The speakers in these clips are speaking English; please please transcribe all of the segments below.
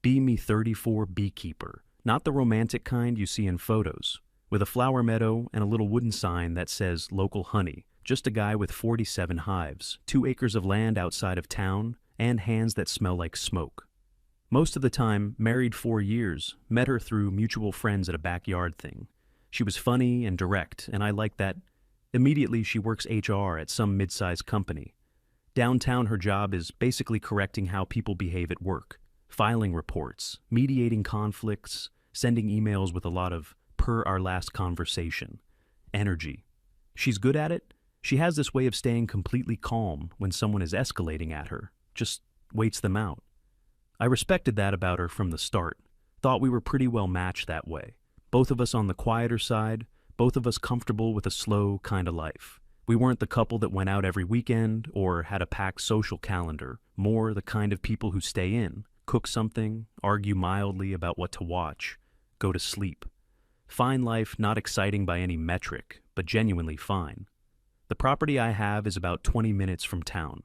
Be Me 34 beekeeper, not the romantic kind you see in photos, with a flower meadow and a little wooden sign that says local honey, just a guy with 47 hives, 2 acres of land outside of town, and hands that smell like smoke. Most of the time, married 4 years, met her through mutual friends at a backyard thing. She was funny and direct, and I liked that. Immediately, she works HR at some mid-sized company. Downtown, her job is basically correcting how people behave at work, filing reports, mediating conflicts, sending emails with a lot of per our last conversation energy. She's good at it. She has this way of staying completely calm when someone is escalating at her, just waits them out. I respected that about her from the start, thought we were pretty well matched that way. Both of us on the quieter side, both of us comfortable with a slow kind of life. We weren't the couple that went out every weekend or had a packed social calendar, more the kind of people who stay in, cook something, argue mildly about what to watch, go to sleep. Fine life, not exciting by any metric, but genuinely fine. The property I have is about 20 minutes from town.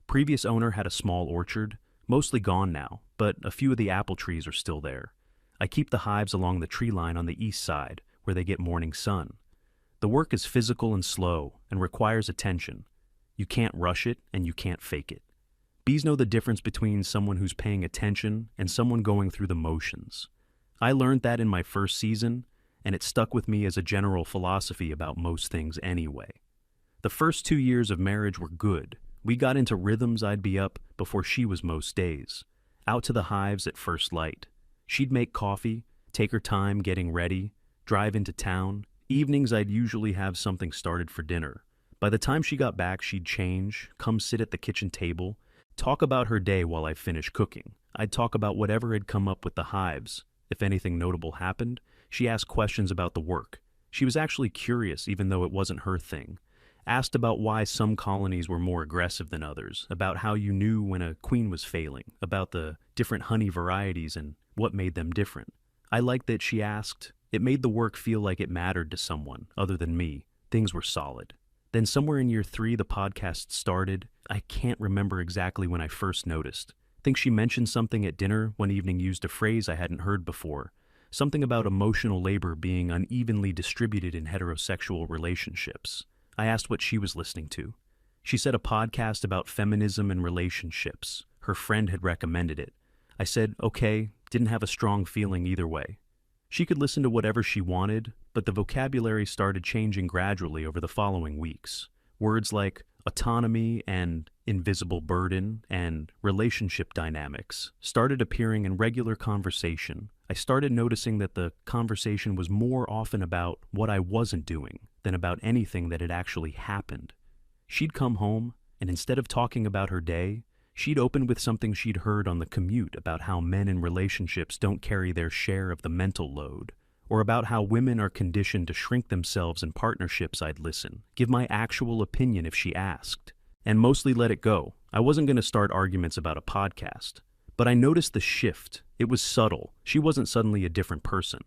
Previous owner had a small orchard, mostly gone now, but a few of the apple trees are still there. I keep the hives along the tree line on the east side, where they get morning sun. The work is physical and slow, and requires attention. You can't rush it, and you can't fake it. Bees know the difference between someone who's paying attention and someone going through the motions. I learned that in my first season, and it stuck with me as a general philosophy about most things anyway. The first 2 years of marriage were good. We got into rhythms. I'd be up before she was most days, out to the hives at first light. She'd make coffee, take her time getting ready, drive into town. Evenings I'd usually have something started for dinner. By the time she got back, she'd change, come sit at the kitchen table, talk about her day while I finished cooking. I'd talk about whatever had come up with the hives. If anything notable happened, she asked questions about the work. She was actually curious, even though it wasn't her thing. Asked about why some colonies were more aggressive than others, about how you knew when a queen was failing, about the different honey varieties and what made them different. I liked that she asked. It made the work feel like it mattered to someone other than me. Things were solid. Then somewhere in year 3, the podcast started. I can't remember exactly when I first noticed. Think she mentioned something at dinner one evening, used a phrase I hadn't heard before. Something about emotional labor being unevenly distributed in heterosexual relationships. I asked what she was listening to. She said a podcast about feminism and relationships. Her friend had recommended it. I said, okay, didn't have a strong feeling either way. She could listen to whatever she wanted, but the vocabulary started changing gradually over the following weeks. Words like autonomy and invisible burden and relationship dynamics started appearing in regular conversation. I started noticing that the conversation was more often about what I wasn't doing than about anything that had actually happened. She'd come home, and instead of talking about her day, she'd open with something she'd heard on the commute about how men in relationships don't carry their share of the mental load, or about how women are conditioned to shrink themselves in partnerships. I'd listen, give my actual opinion if she asked, and mostly let it go. I wasn't going to start arguments about a podcast. But I noticed the shift. It was subtle. She wasn't suddenly a different person.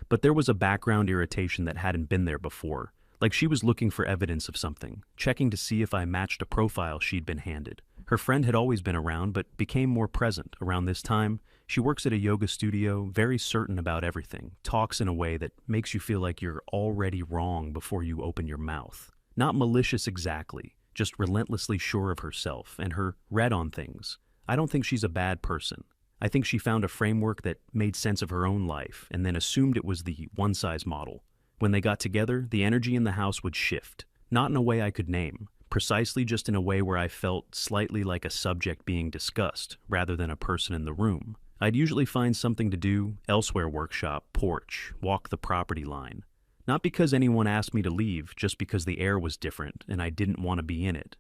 But there was a background irritation that hadn't been there before. Like she was looking for evidence of something, checking to see if I matched a profile she'd been handed. Her friend had always been around, but became more present around this time. She works at a yoga studio, very certain about everything, talks in a way that makes you feel like you're already wrong before you open your mouth. Not malicious exactly, just relentlessly sure of herself and her read on things. I don't think she's a bad person. I think she found a framework that made sense of her own life and then assumed it was the one-size model. When they got together, the energy in the house would shift, not in a way I could name, precisely just in a way where I felt slightly like a subject being discussed rather than a person in the room. I'd usually find something to do, elsewhere workshop, porch, walk the property line. Not because anyone asked me to leave, just because the air was different and I didn't want to be in it.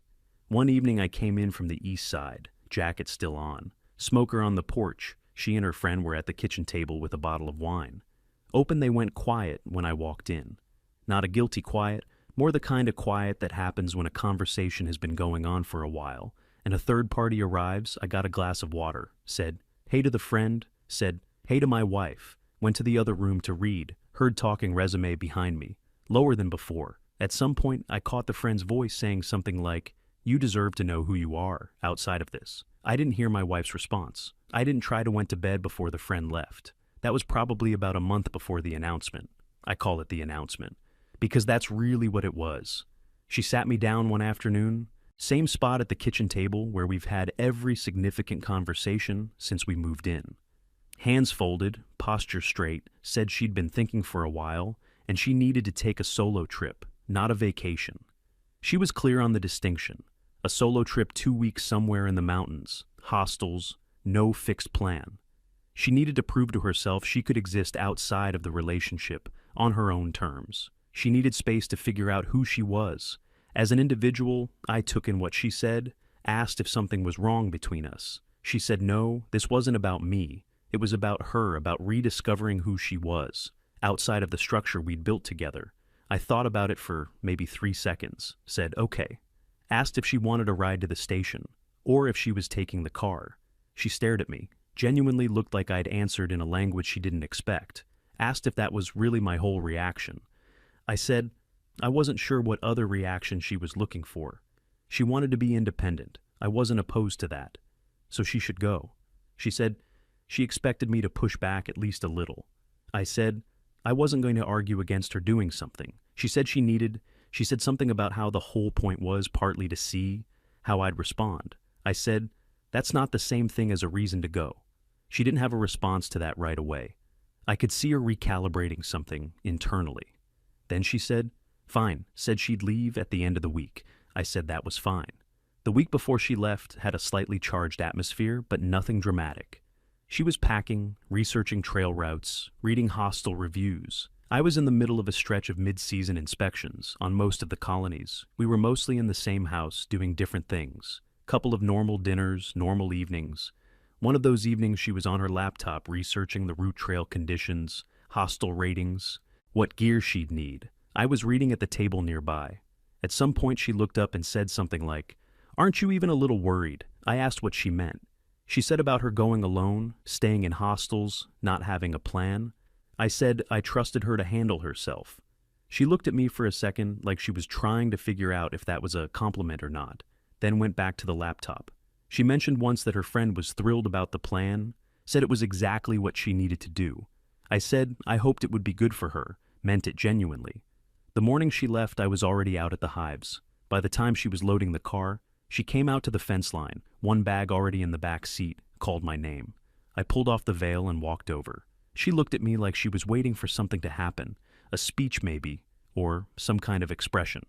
One evening I came in from the east side, jacket still on, smoker on the porch. She and her friend were at the kitchen table with a bottle of wine. Open they went quiet when I walked in. Not a guilty quiet, more the kind of quiet that happens when a conversation has been going on for a while, and a third party arrives. I got a glass of water, said, hey to the friend, said, hey to my wife, went to the other room to read, heard talking resume behind me, lower than before. At some point, I caught the friend's voice saying something like, you deserve to know who you are outside of this. I didn't hear my wife's response. I didn't try to went to bed before the friend left. That was probably about a month before the announcement. I call it the announcement, because that's really what it was. She sat me down one afternoon, same spot at the kitchen table where we've had every significant conversation since we moved in. Hands folded, posture straight, said she'd been thinking for a while, and she needed to take a solo trip, not a vacation. She was clear on the distinction. A solo trip 2 weeks somewhere in the mountains, hostels, no fixed plan. She needed to prove to herself she could exist outside of the relationship on her own terms. She needed space to figure out who she was. As an individual, I took in what she said, asked if something was wrong between us. She said no, this wasn't about me. It was about her, about rediscovering who she was, outside of the structure we'd built together. I thought about it for maybe 3 seconds, said okay. Asked if she wanted a ride to the station, or if she was taking the car. She stared at me, genuinely looked like I'd answered in a language she didn't expect. Asked if that was really my whole reaction. I said I wasn't sure what other reaction she was looking for. She wanted to be independent. I wasn't opposed to that. So she should go. She said she expected me to push back at least a little. I said I wasn't going to argue against her doing something. She said she said something about how the whole point was partly to see how I'd respond. I said that's not the same thing as a reason to go. She didn't have a response to that right away. I could see her recalibrating something internally. Then she said, fine, said she'd leave at the end of the week. I said that was fine. The week before she left had a slightly charged atmosphere, but nothing dramatic. She was packing, researching trail routes, reading hostel reviews. I was in the middle of a stretch of mid-season inspections on most of the colonies. We were mostly in the same house, doing different things. Couple of normal dinners, normal evenings. One of those evenings she was on her laptop researching the route trail conditions, hostel ratings, what gear she'd need. I was reading at the table nearby. At some point she looked up and said something like, "Aren't you even a little worried?" I asked what she meant. She said about her going alone, staying in hostels, not having a plan. I said I trusted her to handle herself. She looked at me for a second like she was trying to figure out if that was a compliment or not, then went back to the laptop. She mentioned once that her friend was thrilled about the plan, said it was exactly what she needed to do. I said I hoped it would be good for her, meant it genuinely. The morning she left, I was already out at the hives. By the time she was loading the car, she came out to the fence line, one bag already in the back seat, called my name. I pulled off the veil and walked over. She looked at me like she was waiting for something to happen, a speech maybe, or some kind of expression.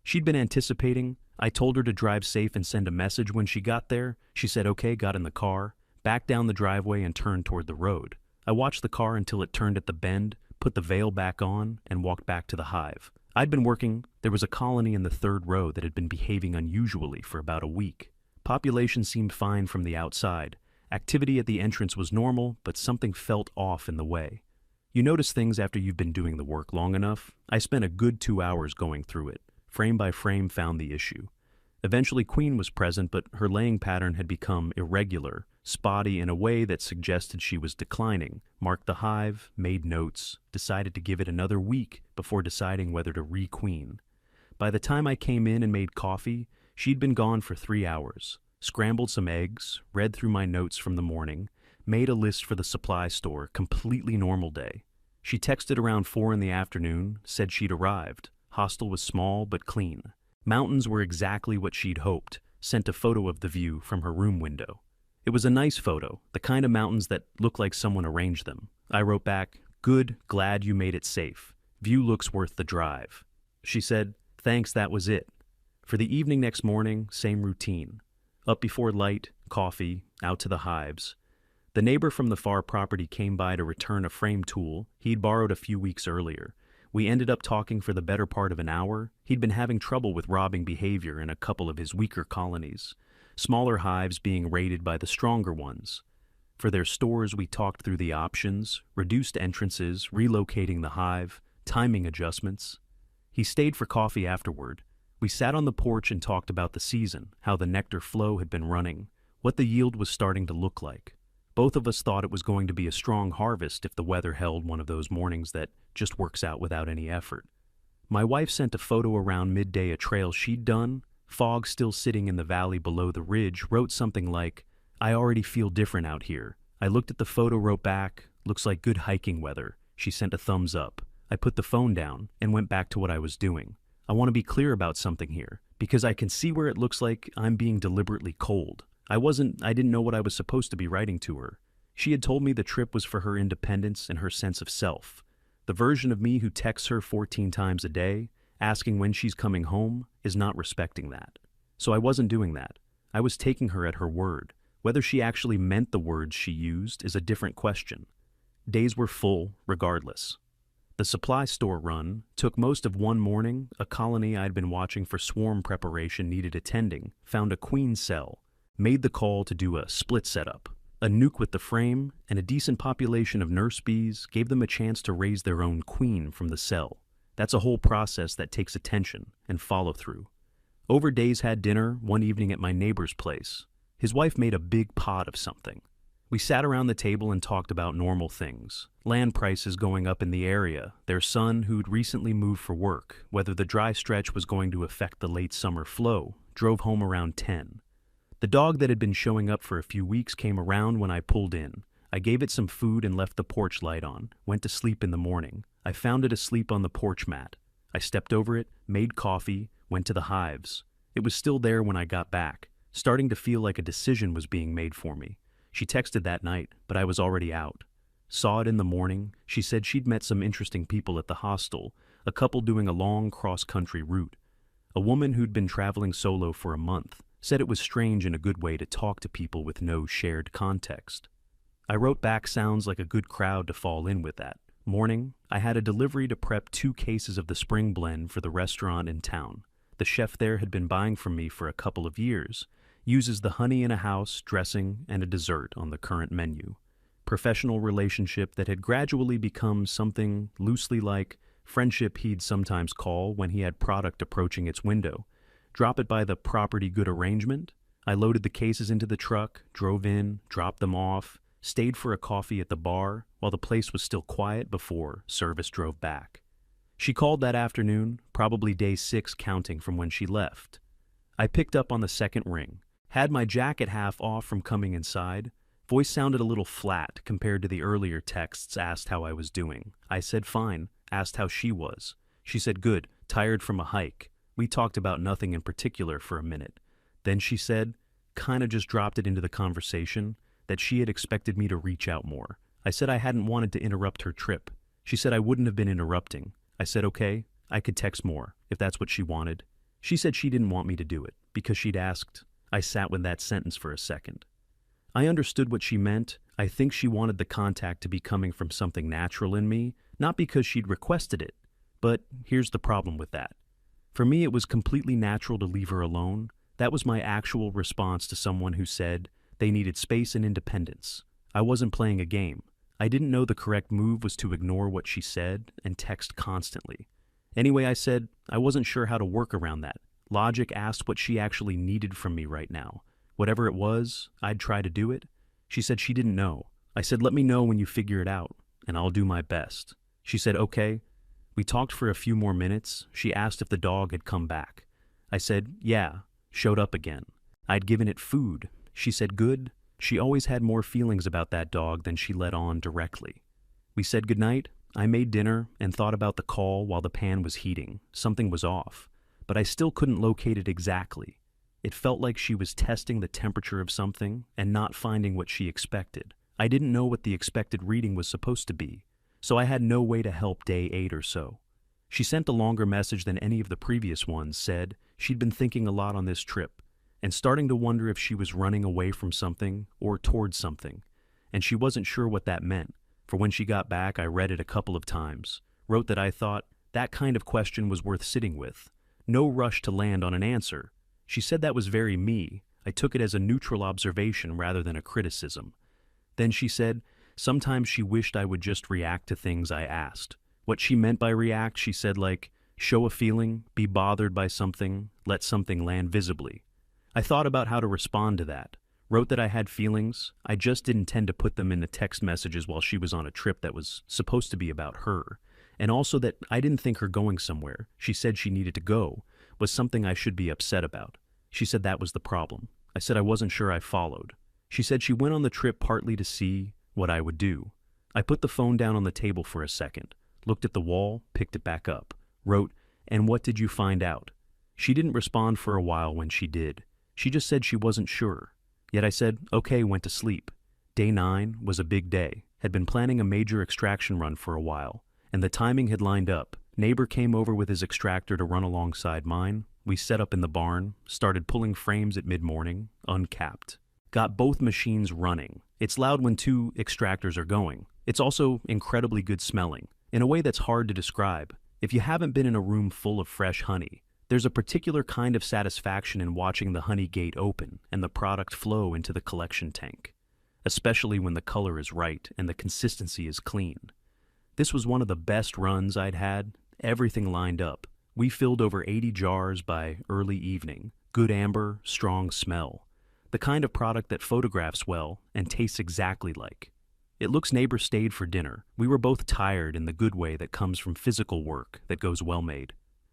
She'd been anticipating. I told her to drive safe and send a message when she got there. She said okay, got in the car, backed down the driveway and turned toward the road. I watched the car until it turned at the bend, put the veil back on, and walked back to the hive. I'd been working. There was a colony in the 3rd row that had been behaving unusually for about a week. Population seemed fine from the outside. Activity at the entrance was normal, but something felt off in the way. You notice things after you've been doing the work long enough. I spent a good 2 hours going through it. Frame by frame found the issue. Eventually Queen was present, but her laying pattern had become irregular, spotty in a way that suggested she was declining. Marked the hive, made notes, decided to give it another week before deciding whether to re-queen. By the time I came in and made coffee, she'd been gone for 3 hours. Scrambled some eggs, read through my notes from the morning, made a list for the supply store, completely normal day. She texted around 4 in the afternoon, said she'd arrived. Hostel was small but clean. Mountains were exactly what she'd hoped, sent a photo of the view from her room window. It was a nice photo, the kind of mountains that look like someone arranged them. I wrote back, "Good, glad you made it safe. View looks worth the drive." She said, "Thanks, that was it." For the evening next morning, same routine. Up before light, coffee, out to the hives. The neighbor from the far property came by to return a frame tool he'd borrowed a few weeks earlier. We ended up talking for the better part of an hour. He'd been having trouble with robbing behavior in a couple of his weaker colonies, smaller hives being raided by the stronger ones. For their stores, we talked through the options, reduced entrances, relocating the hive, timing adjustments. He stayed for coffee afterward. We sat on the porch and talked about the season, how the nectar flow had been running, what the yield was starting to look like. Both of us thought it was going to be a strong harvest if the weather held one of those mornings that just works out without any effort. My wife sent a photo around midday, a trail she'd done. Fog still sitting in the valley below the ridge, wrote something like, I already feel different out here. I looked at the photo, wrote back, looks like good hiking weather. She sent a thumbs up. I put the phone down and went back to what I was doing. I want to be clear about something here, because I can see where it looks like I'm being deliberately cold. I didn't know what I was supposed to be writing to her. She had told me the trip was for her independence and her sense of self. The version of me who texts her 14 times a day, asking when she's coming home, is not respecting that. So I wasn't doing that. I was taking her at her word. Whether she actually meant the words she used is a different question. Days were full, regardless. The supply store run took most of one morning. A colony I'd been watching for swarm preparation needed attending, found a queen cell, made the call to do a split setup. A nuke with the frame and a decent population of nurse bees gave them a chance to raise their own queen from the cell. That's a whole process that takes attention and follow-through. Over days had dinner one evening at my neighbor's place. His wife made a big pot of something. We sat around the table and talked about normal things. Land prices going up in the area, their son who'd recently moved for work, whether the dry stretch was going to affect the late summer flow, drove home around 10. The dog that had been showing up for a few weeks came around when I pulled in. I gave it some food and left the porch light on, went to sleep in the morning. I found it asleep on the porch mat. I stepped over it, made coffee, went to the hives. It was still there when I got back, starting to feel like a decision was being made for me. She texted that night, but I was already out. Saw it in the morning. She said she'd met some interesting people at the hostel, a couple doing a long cross-country route. A woman who'd been traveling solo for a month said it was strange in a good way to talk to people with no shared context. I wrote back, sounds like a good crowd to fall in with that. Morning, I had a delivery to prep 2 cases of the spring blend for the restaurant in town. The chef there had been buying from me for a couple of years. Uses the honey in a house, dressing, and a dessert on the current menu. Professional relationship that had gradually become something loosely like friendship he'd sometimes call when he had product approaching its window. Drop it by the property good arrangement. I loaded the cases into the truck, drove in, dropped them off, stayed for a coffee at the bar while the place was still quiet before service drove back. She called that afternoon, probably day 6 counting from when she left. I picked up on the second ring. Had my jacket half off from coming inside. Voice sounded a little flat compared to the earlier texts. Asked how I was doing. I said fine. Asked how she was. She said good, tired from a hike. We talked about nothing in particular for a minute. Then she said, kinda just dropped it into the conversation, that she had expected me to reach out more. I said I hadn't wanted to interrupt her trip. She said I wouldn't have been interrupting. I said okay, I could text more, if that's what she wanted. She said she didn't want me to do it, because she'd asked. I sat with that sentence for a second. I understood what she meant. I think she wanted the contact to be coming from something natural in me, not because she'd requested it. But here's the problem with that. For me, it was completely natural to leave her alone. That was my actual response to someone who said they needed space and independence. I wasn't playing a game. I didn't know the correct move was to ignore what she said and text constantly. Anyway, I said I wasn't sure how to work around that. Logic asked what she actually needed from me right now. Whatever it was, I'd try to do it. She said she didn't know. I said, let me know when you figure it out, and I'll do my best. She said, okay. We talked for a few more minutes. She asked if the dog had come back. I said, yeah, showed up again. I'd given it food. She said, good. She always had more feelings about that dog than she let on directly. We said goodnight. I made dinner and thought about the call while the pan was heating. Something was off. But I still couldn't locate it exactly. It felt like she was testing the temperature of something and not finding what she expected. I didn't know what the expected reading was supposed to be, so I had no way to help day 8 or so. She sent a longer message than any of the previous ones, said she'd been thinking a lot on this trip and starting to wonder if she was running away from something or towards something, and she wasn't sure what that meant. For when she got back, I read it a couple of times, wrote that I thought that kind of question was worth sitting with. No rush to land on an answer. She said that was very me. I took it as a neutral observation rather than a criticism. Then she said, sometimes she wished I would just react to things I asked. What she meant by react, she said, like, show a feeling, be bothered by something, let something land visibly. I thought about how to respond to that. Wrote that I had feelings. I just didn't tend to put them in the text messages while she was on a trip that was supposed to be about her. And also that I didn't think her going somewhere, she said she needed to go, was something I should be upset about. She said that was the problem. I said I wasn't sure I followed. She said she went on the trip partly to see what I would do. I put the phone down on the table for a second, looked at the wall, picked it back up, wrote, "And what did you find out?" She didn't respond for a while when she did. She just said she wasn't sure. Yet I said, okay, went to sleep. Day 9 was a big day. Had been planning a major extraction run for a while, and the timing had lined up. Neighbor came over with his extractor to run alongside mine. We set up in the barn, started pulling frames at mid-morning, uncapped. Got both machines running. It's loud when 2 extractors are going. It's also incredibly good smelling, in a way that's hard to describe. If you haven't been in a room full of fresh honey, there's a particular kind of satisfaction in watching the honey gate open and the product flow into the collection tank, especially when the color is right and the consistency is clean. This was one of the best runs I'd had, everything lined up. We filled over 80 jars by early evening, good amber, strong smell, the kind of product that photographs well and tastes exactly like. It looks neighbor stayed for dinner. We were both tired in the good way that comes from physical work that goes well made.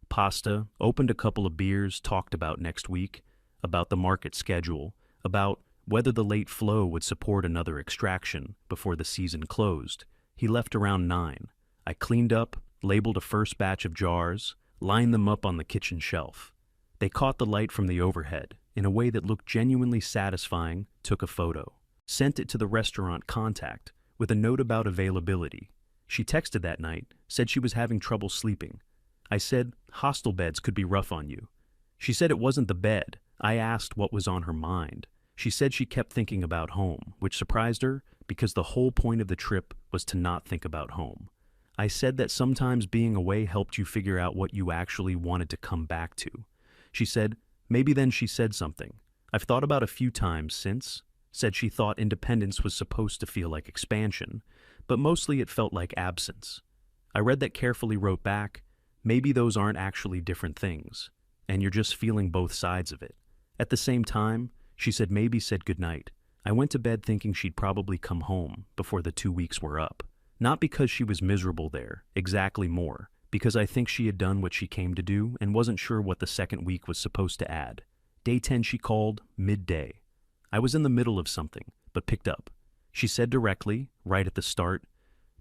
Pasta, opened a couple of beers, talked about next week, about the market schedule, about whether the late flow would support another extraction before the season closed. He left around 9. I cleaned up, labeled a first batch of jars, lined them up on the kitchen shelf. They caught the light from the overhead in a way that looked genuinely satisfying, took a photo. Sent it to the restaurant contact with a note about availability. She texted that night, said she was having trouble sleeping. I said, hostel beds could be rough on you. She said it wasn't the bed. I asked what was on her mind. She said she kept thinking about home, which surprised her because the whole point of the trip was to not think about home. I said that sometimes being away helped you figure out what you actually wanted to come back to. She said, maybe then she said something. I've thought about a few times since. Said she thought independence was supposed to feel like expansion, but mostly it felt like absence. I read that carefully, wrote back, maybe those aren't actually different things, and you're just feeling both sides of it. At the same time, she said maybe said goodnight. I went to bed thinking she'd probably come home before the 2 weeks were up. Not because she was miserable there, exactly more, because I think she had done what she came to do and wasn't sure what the second week was supposed to add. Day 10 she called, midday. I was in the middle of something, but picked up. She said directly, right at the start,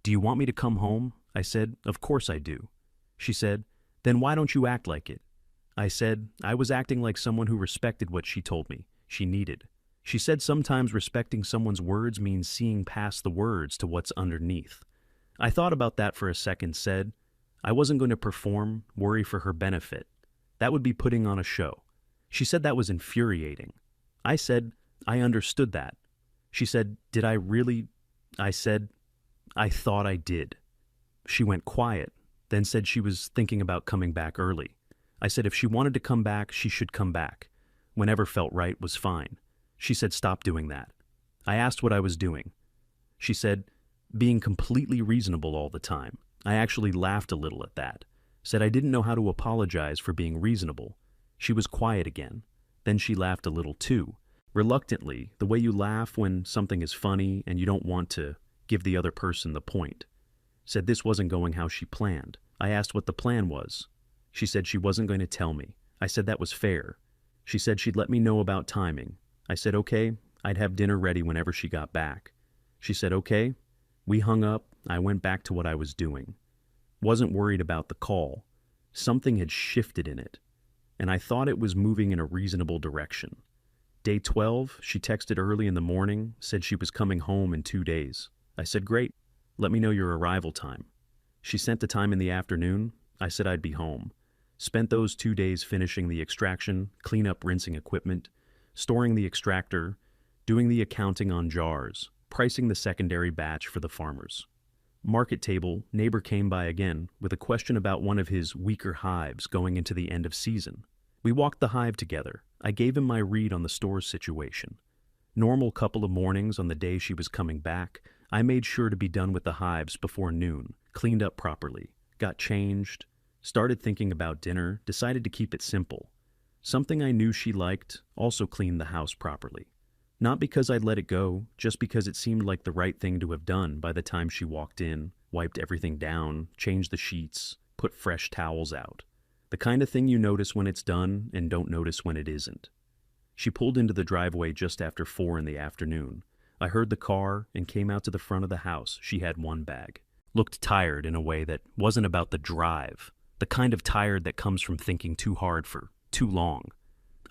"Do you want me to come home?" I said, "Of course I do." She said, "Then why don't you act like it?" I said, I was acting like someone who respected what she told me she needed. She said sometimes respecting someone's words means seeing past the words to what's underneath. I thought about that for a second, said, I wasn't going to perform, worry for her benefit. That would be putting on a show. She said that was infuriating. I said, I understood that. She said, did I really? I said, I thought I did. She went quiet, then said she was thinking about coming back early. I said if she wanted to come back, she should come back. Whenever felt right was fine. She said stop doing that. I asked what I was doing. She said, being completely reasonable all the time. I actually laughed a little at that. Said I didn't know how to apologize for being reasonable. She was quiet again. Then she laughed a little too. Reluctantly, the way you laugh when something is funny and you don't want to give the other person the point. Said this wasn't going how she planned. I asked what the plan was. She said she wasn't going to tell me. I said that was fair. She said she'd let me know about timing. I said okay, I'd have dinner ready whenever she got back. She said okay. We hung up. I went back to what I was doing. Wasn't worried about the call. Something had shifted in it, and I thought it was moving in a reasonable direction. Day 12, she texted early in the morning, said she was coming home in 2 days. I said, great, let me know your arrival time. She sent the time in the afternoon. I said I'd be home. Spent those 2 days finishing the extraction, cleanup, rinsing equipment, storing the extractor, doing the accounting on jars, pricing the secondary batch for the farmers. Market table, neighbor came by again with a question about one of his weaker hives going into the end of season. We walked the hive together. I gave him my read on the store's situation. Normal couple of mornings on the day she was coming back, I made sure to be done with the hives before noon, cleaned up properly, got changed, started thinking about dinner, decided to keep it simple. Something I knew she liked, also cleaned the house properly. Not because I'd let it go, just because it seemed like the right thing to have done by the time she walked in, wiped everything down, changed the sheets, put fresh towels out. The kind of thing you notice when it's done and don't notice when it isn't. She pulled into the driveway just after 4 in the afternoon. I heard the car and came out to the front of the house. She had one bag. Looked tired in a way that wasn't about the drive, the kind of tired that comes from thinking too hard for too long.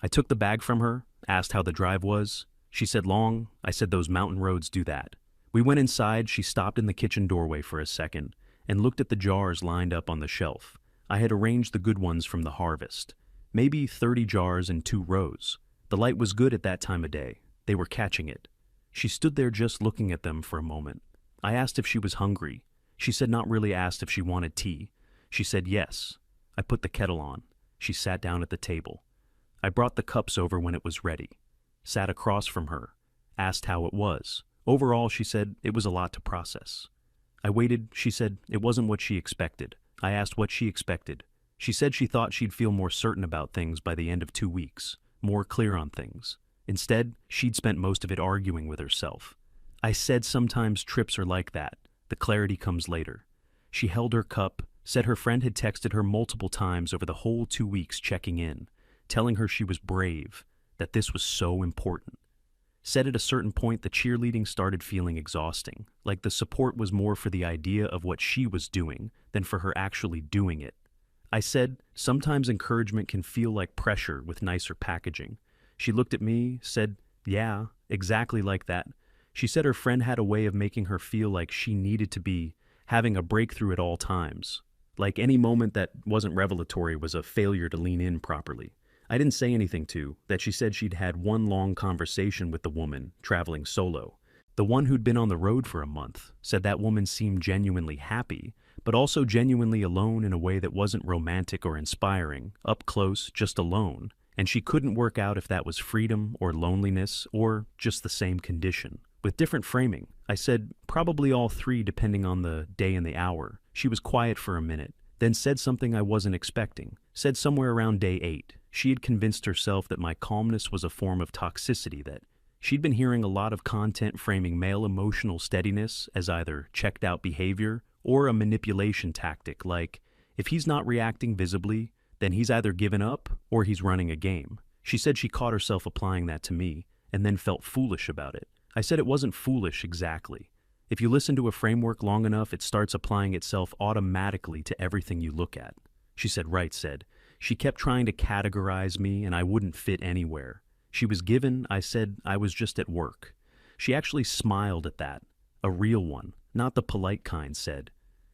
I took the bag from her, asked how the drive was. She said long. I said those mountain roads do that. We went inside. She stopped in the kitchen doorway for a second and looked at the jars lined up on the shelf. I had arranged the good ones from the harvest. Maybe 30 jars in 2 rows. The light was good at that time of day. They were catching it. She stood there just looking at them for a moment. I asked if she was hungry. She said not really, asked if she wanted tea. She said yes. I put the kettle on. She sat down at the table. I brought the cups over when it was ready. Sat across from her. Asked how it was. Overall, she said it was a lot to process. I waited. She said it wasn't what she expected. I asked what she expected. She said she thought she'd feel more certain about things by the end of 2 weeks, more clear on things. Instead, she'd spent most of it arguing with herself. I said sometimes trips are like that. The clarity comes later. She held her cup, said her friend had texted her multiple times over the whole 2 weeks checking in, telling her she was brave, that this was so important. Said at a certain point the cheerleading started feeling exhausting, like the support was more for the idea of what she was doing than for her actually doing it. I said, sometimes encouragement can feel like pressure with nicer packaging. She looked at me, said, yeah, exactly like that. She said her friend had a way of making her feel like she needed to be having a breakthrough at all times, like any moment that wasn't revelatory was a failure to lean in properly. I didn't say anything to that. She said she'd had one long conversation with the woman traveling solo. The one who'd been on the road for a month said that woman seemed genuinely happy, but also genuinely alone in a way that wasn't romantic or inspiring, up close, just alone, and she couldn't work out if that was freedom or loneliness or just the same condition. With different framing, I said probably all 3 depending on the day and the hour. She was quiet for a minute, then said something I wasn't expecting, said somewhere around day 8. She had convinced herself that my calmness was a form of toxicity, that she'd been hearing a lot of content framing male emotional steadiness as either checked out behavior or a manipulation tactic, like, if he's not reacting visibly, then he's either given up or he's running a game. She said she caught herself applying that to me and then felt foolish about it. I said it wasn't foolish exactly. If you listen to a framework long enough, it starts applying itself automatically to everything you look at. She said, right, said. She kept trying to categorize me and I wouldn't fit anywhere. She was given, I said I was just at work. She actually smiled at that. A real one, not the polite kind, said.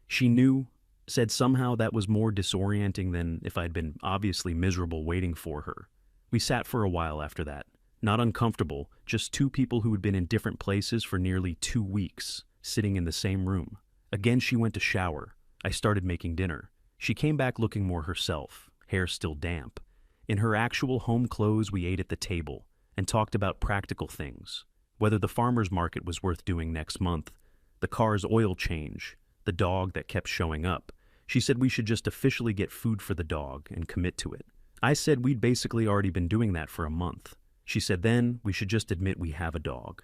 She knew, said somehow that was more disorienting than if I'd been obviously miserable waiting for her. We sat for a while after that. Not uncomfortable, just 2 people who had been in different places for nearly 2 weeks, sitting in the same room. Again she went to shower. I started making dinner. She came back looking more herself, hair still damp. In her actual home clothes we ate at the table and talked about practical things, whether the farmer's market was worth doing next month, the car's oil change, the dog that kept showing up. She said we should just officially get food for the dog and commit to it. I said we'd basically already been doing that for a month. She said then we should just admit we have a dog.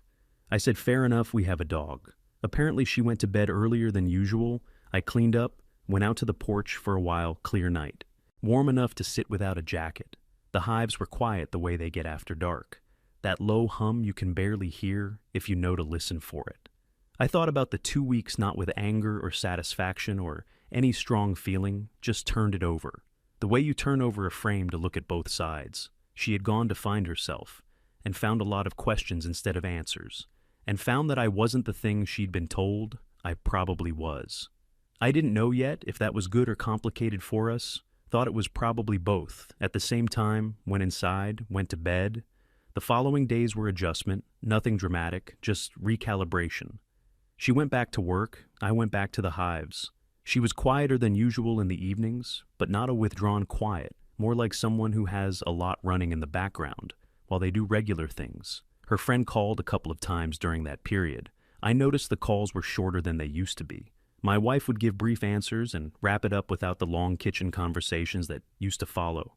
I said fair enough, we have a dog. Apparently she went to bed earlier than usual. I cleaned up, went out to the porch for a while, clear night. Warm enough to sit without a jacket. The hives were quiet the way they get after dark. That low hum you can barely hear if you know to listen for it. I thought about the 2 weeks not with anger or satisfaction or any strong feeling, just turned it over. The way you turn over a frame to look at both sides. She had gone to find herself, and found a lot of questions instead of answers, and found that I wasn't the thing she'd been told I probably was. I didn't know yet if that was good or complicated for us, thought it was probably both. At the same time, went inside, went to bed. The following days were adjustment, nothing dramatic, just recalibration. She went back to work, I went back to the hives. She was quieter than usual in the evenings, but not a withdrawn quiet, more like someone who has a lot running in the background while they do regular things. Her friend called a couple of times during that period. I noticed the calls were shorter than they used to be. My wife would give brief answers and wrap it up without the long kitchen conversations that used to follow.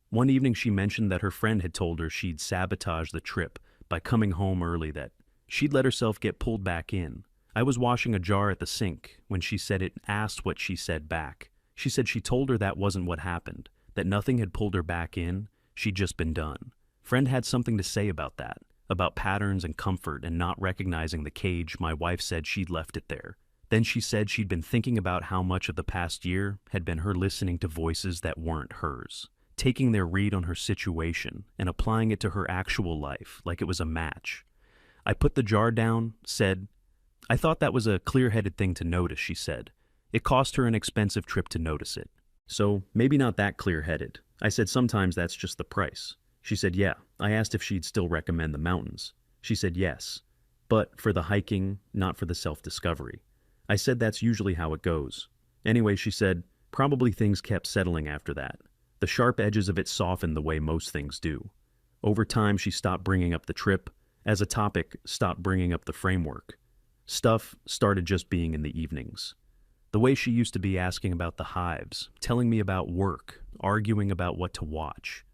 One evening she mentioned that her friend had told her she'd sabotage the trip by coming home early, that she'd let herself get pulled back in. I was washing a jar at the sink when she said it asked what she said back. She said she told her that wasn't what happened, that nothing had pulled her back in, she'd just been done. Friend had something to say about that, about patterns and comfort and not recognizing the cage my wife said she'd left it there. Then she said she'd been thinking about how much of the past year had been her listening to voices that weren't hers, taking their read on her situation and applying it to her actual life like it was a match. I put the jar down, said, "I thought that was a clear-headed thing to notice," she said. It cost her an expensive trip to notice it. "So, maybe not that clear-headed." I said, "Sometimes that's just the price." She said, "Yeah." I asked if she'd still recommend the mountains. She said yes, but for the hiking, not for the self-discovery. I said that's usually how it goes. Anyway, she said, probably things kept settling after that. The sharp edges of it softened the way most things do. Over time, she stopped bringing up the trip. As a topic, stopped bringing up the framework. Stuff started just being in the evenings. The way she used to be asking about the hives, telling me about work, arguing about what to watch.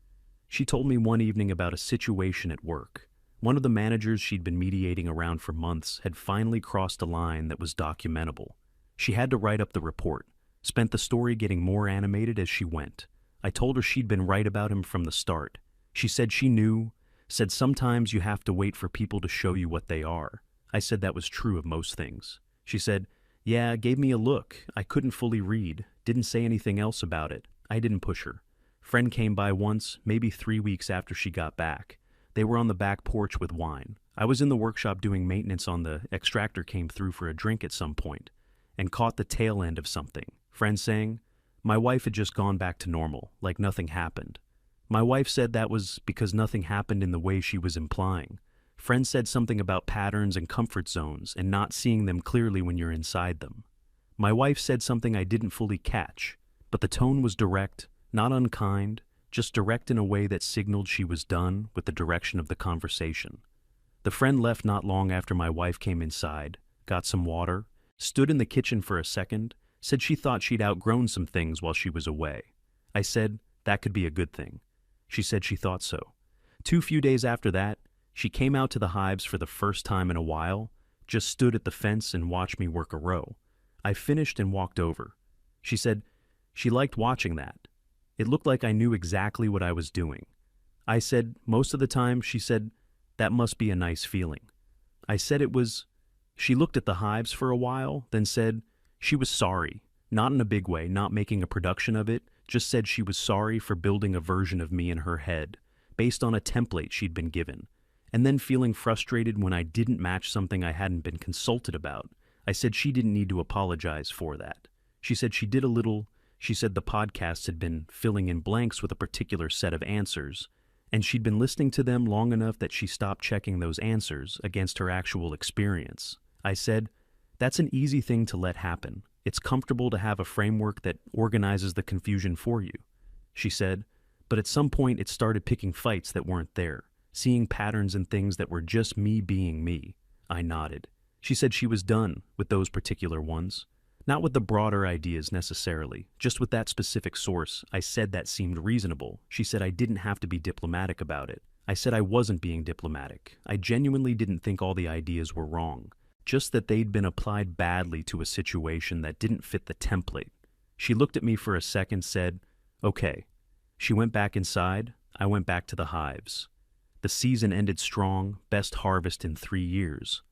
She told me one evening about a situation at work. One of the managers she'd been mediating around for months had finally crossed a line that was documentable. She had to write up the report, spent the story getting more animated as she went. I told her she'd been right about him from the start. She said she knew, said sometimes you have to wait for people to show you what they are. I said that was true of most things. She said, "Yeah, gave me a look. I couldn't fully read, didn't say anything else about it. I didn't push her. Friend came by once, maybe 3 weeks after she got back. They were on the back porch with wine. I was in the workshop doing maintenance on the extractor, came through for a drink at some point and caught the tail end of something. Friend saying, my wife had just gone back to normal, like nothing happened. My wife said that was because nothing happened in the way she was implying. Friend said something about patterns and comfort zones and not seeing them clearly when you're inside them. My wife said something I didn't fully catch, but the tone was direct, not unkind, just direct in a way that signaled she was done with the direction of the conversation. The friend left not long after my wife came inside, got some water, stood in the kitchen for a second, said she thought she'd outgrown some things while she was away. I said that could be a good thing. She said she thought so. Few days after that, she came out to the hives for the first time in a while, just stood at the fence and watched me work a row. I finished and walked over. She said she liked watching that. It looked like I knew exactly what I was doing. I said most of the time. She said that must be a nice feeling. I said it was. She looked at the hives for a while, then said she was sorry, not in a big way, not making a production of it, just said she was sorry for building a version of me in her head, based on a template she'd been given, and then feeling frustrated when I didn't match something I hadn't been consulted about. I said she didn't need to apologize for that. She said she did a little. She said the podcasts had been filling in blanks with a particular set of answers, and she'd been listening to them long enough that she stopped checking those answers against her actual experience. I said, that's an easy thing to let happen. It's comfortable to have a framework that organizes the confusion for you. She said, but at some point it started picking fights that weren't there, seeing patterns in things that were just me being me. I nodded. She said she was done with those particular ones. Not with the broader ideas necessarily, just with that specific source. I said that seemed reasonable. She said I didn't have to be diplomatic about it. I said I wasn't being diplomatic. I genuinely didn't think all the ideas were wrong, just that they'd been applied badly to a situation that didn't fit the template. She looked at me for a second, said, okay. She went back inside. I went back to the hives. The season ended strong, best harvest in 3 years.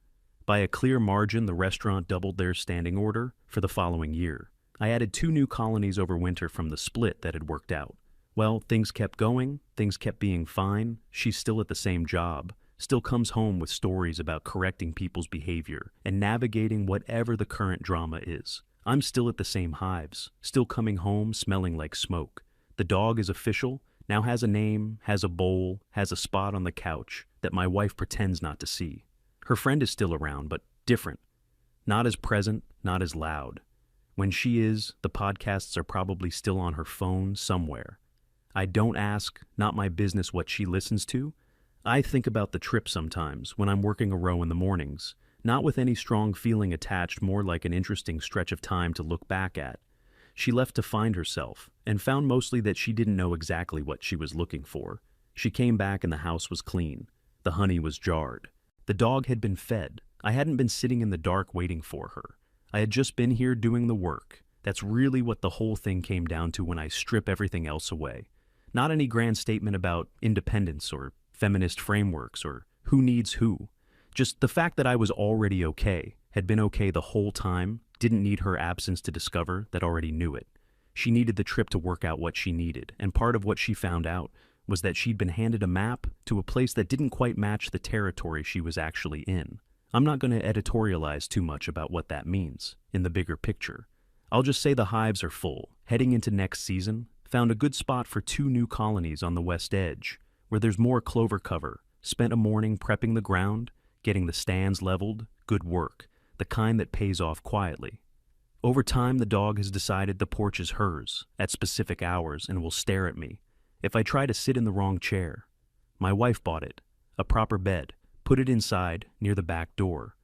By a clear margin, the restaurant doubled their standing order for the following year. I added 2 new colonies over winter from the split that had worked out. Well, things kept going, things kept being fine. She's still at the same job, still comes home with stories about correcting people's behavior and navigating whatever the current drama is. I'm still at the same hives, still coming home smelling like smoke. The dog is official, now has a name, has a bowl, has a spot on the couch that my wife pretends not to see. Her friend is still around, but different. Not as present, not as loud. When she is, the podcasts are probably still on her phone somewhere. I don't ask, not my business what she listens to. I think about the trip sometimes when I'm working a row in the mornings, not with any strong feeling attached, more like an interesting stretch of time to look back at. She left to find herself, and found mostly that she didn't know exactly what she was looking for. She came back and the house was clean. The honey was jarred. The dog had been fed. I hadn't been sitting in the dark waiting for her. I had just been here doing the work. That's really what the whole thing came down to when I strip everything else away. Not any grand statement about independence or feminist frameworks, or who needs who. Just the fact that I was already okay, had been okay the whole time, didn't need her absence to discover that already knew it. She needed the trip to work out what she needed, and part of what she found out was that she'd been handed a map to a place that didn't quite match the territory she was actually in. I'm not going to editorialize too much about what that means in the bigger picture. I'll just say the hives are full. Heading into next season, found a good spot for 2 new colonies on the west edge, where there's more clover cover. Spent a morning prepping the ground, getting the stands leveled, good work, the kind that pays off quietly. Over time, the dog has decided the porch is hers, at specific hours, and will stare at me if I try to sit in the wrong chair. My wife bought it, a proper bed, put it inside, near the back door.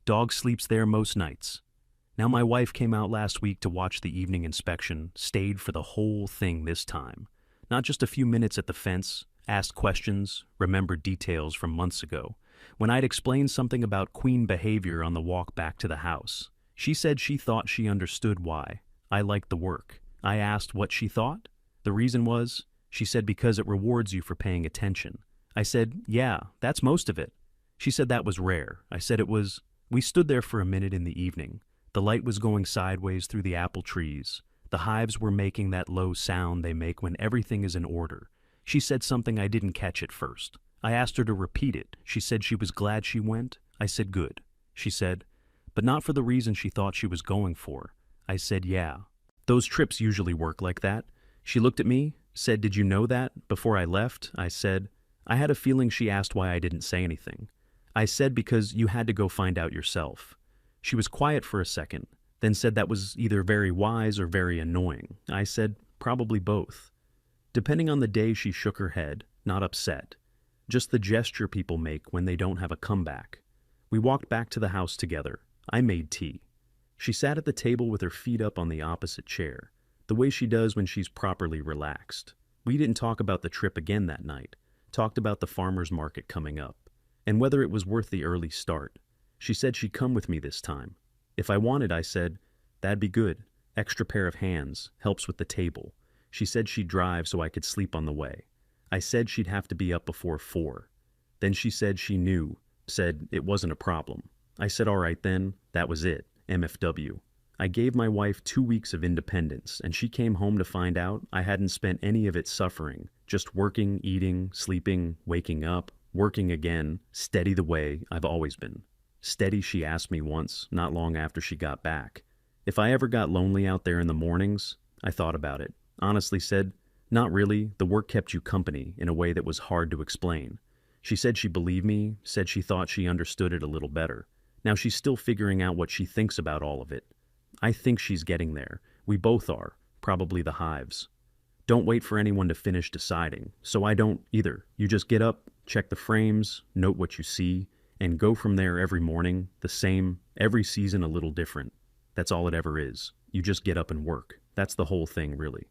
Dog sleeps there most nights. Now my wife came out last week to watch the evening inspection, stayed for the whole thing this time. Not just a few minutes at the fence, asked questions, remembered details from months ago, when I'd explained something about queen behavior on the walk back to the house. She said she thought she understood why. I liked the work. I asked what she thought. The reason was, she said, because it rewards you for paying attention. I said, yeah, that's most of it. She said that was rare. I said it was. We stood there for a minute in the evening. The light was going sideways through the apple trees. The hives were making that low sound they make when everything is in order. She said something I didn't catch at first. I asked her to repeat it. She said she was glad she went. I said good. She said, but not for the reason she thought she was going for. I said, yeah. Those trips usually work like that. She looked at me, said, did you know that? Before I left, I said, I had a feeling she asked why I didn't say anything. I said because you had to go find out yourself. She was quiet for a second, then said that was either very wise or very annoying. I said, probably both. Depending on the day, she shook her head, not upset. Just the gesture people make when they don't have a comeback. We walked back to the house together. I made tea. She sat at the table with her feet up on the opposite chair, the way she does when she's properly relaxed. We didn't talk about the trip again that night, talked about the farmer's market coming up, and whether it was worth the early start. She said she'd come with me this time. If I wanted, I said, that'd be good. Extra pair of hands, helps with the table. She said she'd drive so I could sleep on the way. I said she'd have to be up before 4. Then she said she knew, said it wasn't a problem. I said all right then, that was it, MFW. I gave my wife 2 weeks of independence, and she came home to find out I hadn't spent any of it suffering, just working, eating, sleeping, waking up, working again, steady the way I've always been. Steady, she asked me once, not long after she got back. If I ever got lonely out there in the mornings, I thought about it. Honestly said, not really, the work kept you company in a way that was hard to explain. She said she believed me, said she thought she understood it a little better. Now she's still figuring out what she thinks about all of it. I think she's getting there. We both are, probably the hives. Don't wait for anyone to finish deciding, so I don't either. You just get up, check the frames, note what you see, and go from there every morning, the same, every season a little different. That's all it ever is. You just get up and work. That's the whole thing, really.